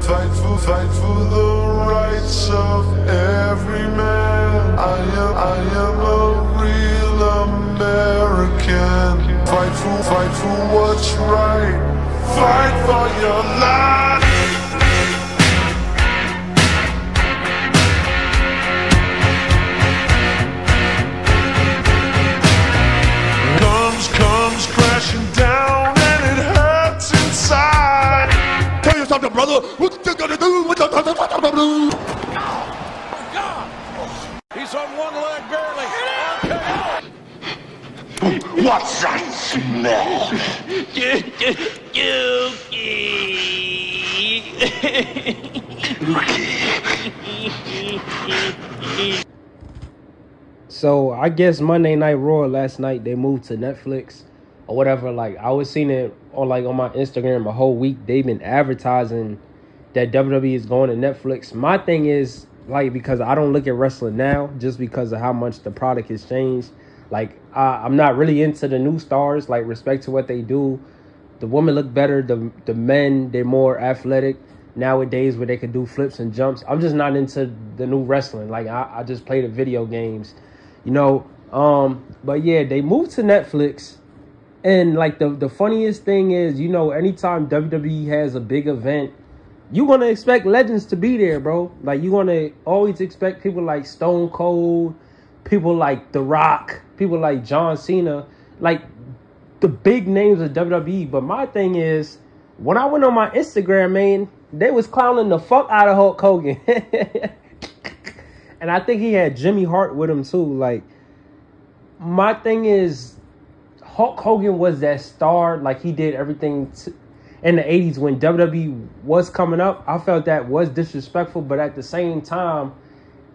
Fight for the rights of every man. I am a real American. Fight for what's right. Fight for your life. Comes crashing down and it hurts inside. Tell you something, brother. What you gonna do? Oh, God! He's on one leg barely. Okay. What's that smell? So I guess Monday Night Raw last night, they moved to Netflix or whatever. Like, I was seeing it on my Instagram a whole week. They've been advertising that WWE is going to Netflix. My thing is, like, because I don't look at wrestling now just because of how much the product has changed. Like, I'm not really into the new stars, like, respect to what they do. The women look better. The men, they're more athletic nowadays where they can do flips and jumps. I'm just not into the new wrestling. Like, I just play the video games. You know, but yeah, they moved to Netflix, and like the funniest thing is, you know, anytime WWE has a big event, you're gonna expect legends to be there, bro. Like, you're gonna always expect people like Stone Cold, people like The Rock, people like John Cena, like the big names of WWE. But my thing is, when I went on my Instagram, man, they was clowning the fuck out of Hulk Hogan. And I think he had Jimmy Hart with him too. Like, my thing is, Hulk Hogan was that star. Like, he did everything in the 80s when WWE was coming up. I felt that was disrespectful. But at the same time,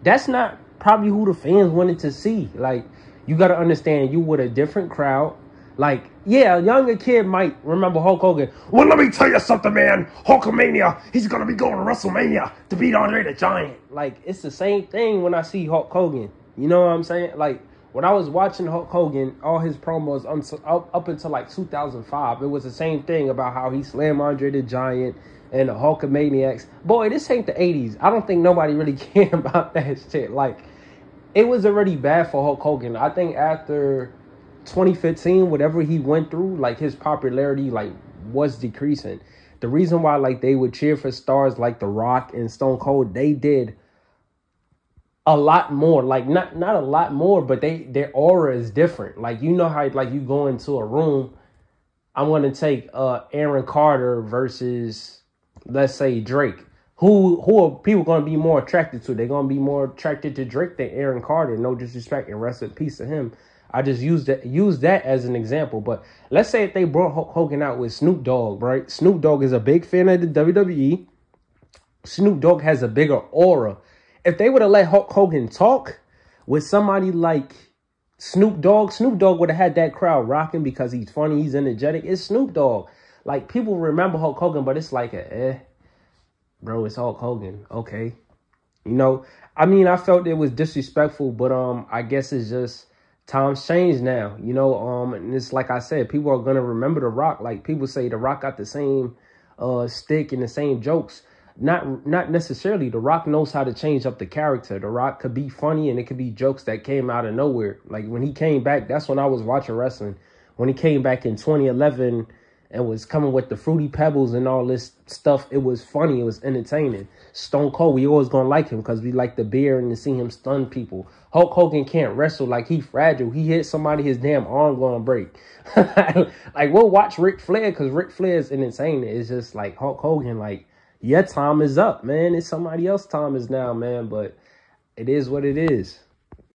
that's not probably who the fans wanted to see. Like, you got to understand, you with a different crowd. Like, yeah, a younger kid might remember Hulk Hogan. Well, let me tell you something, man. Hulkamania, he's going to be going to WrestleMania to beat Andre the Giant. Like, it's the same thing when I see Hulk Hogan. You know what I'm saying? Like, when I was watching Hulk Hogan, all his promos up until like 2005, it was the same thing about how he slammed Andre the Giant and the Hulkamaniacs. Boy, this ain't the 80s. I don't think nobody really cared about that shit. Like, it was already bad for Hulk Hogan. I think after 2015, whatever he went through, like, his popularity like was decreasing. The reason why like they would cheer for stars like The Rock and Stone Cold, they did a lot more. Like, not a lot more, but their aura is different. Like, you know how like you go into a room, I'm gonna take Aaron Carter versus, let's say, Drake. Who are people gonna be more attracted to? They're gonna be more attracted to Drake than Aaron Carter. No disrespect and rest in peace to him. I just use that as an example. But let's say if they brought Hulk Hogan out with Snoop Dogg, right? Snoop Dogg is a big fan of the WWE. Snoop Dogg has a bigger aura. If they would have let Hulk Hogan talk with somebody like Snoop Dogg would have had that crowd rocking because he's funny, he's energetic. It's Snoop Dogg. Like, people remember Hulk Hogan, but it's like bro, it's Hulk Hogan. Okay. You know, I mean, I felt it was disrespectful, but I guess it's just times change now, you know, and it's like I said, people are going to remember The Rock. Like, people say The Rock got the same stick and the same jokes. Not necessarily. The Rock knows how to change up the character. The Rock could be funny and it could be jokes that came out of nowhere. Like, when he came back, that's when I was watching wrestling. When he came back in 2011 and was coming with the Fruity Pebbles and all this stuff, it was funny. It was entertaining. Stone Cold, we always going to like him because we like the beer and to see him stun people. Hulk Hogan can't wrestle. Like, he fragile. He hit somebody, his damn arm going to break. Like, we'll watch Ric Flair because Ric Flair is insane. It's just like Hulk Hogan, like, your time is up, man. It's somebody else's time is now, man. But it is what it is.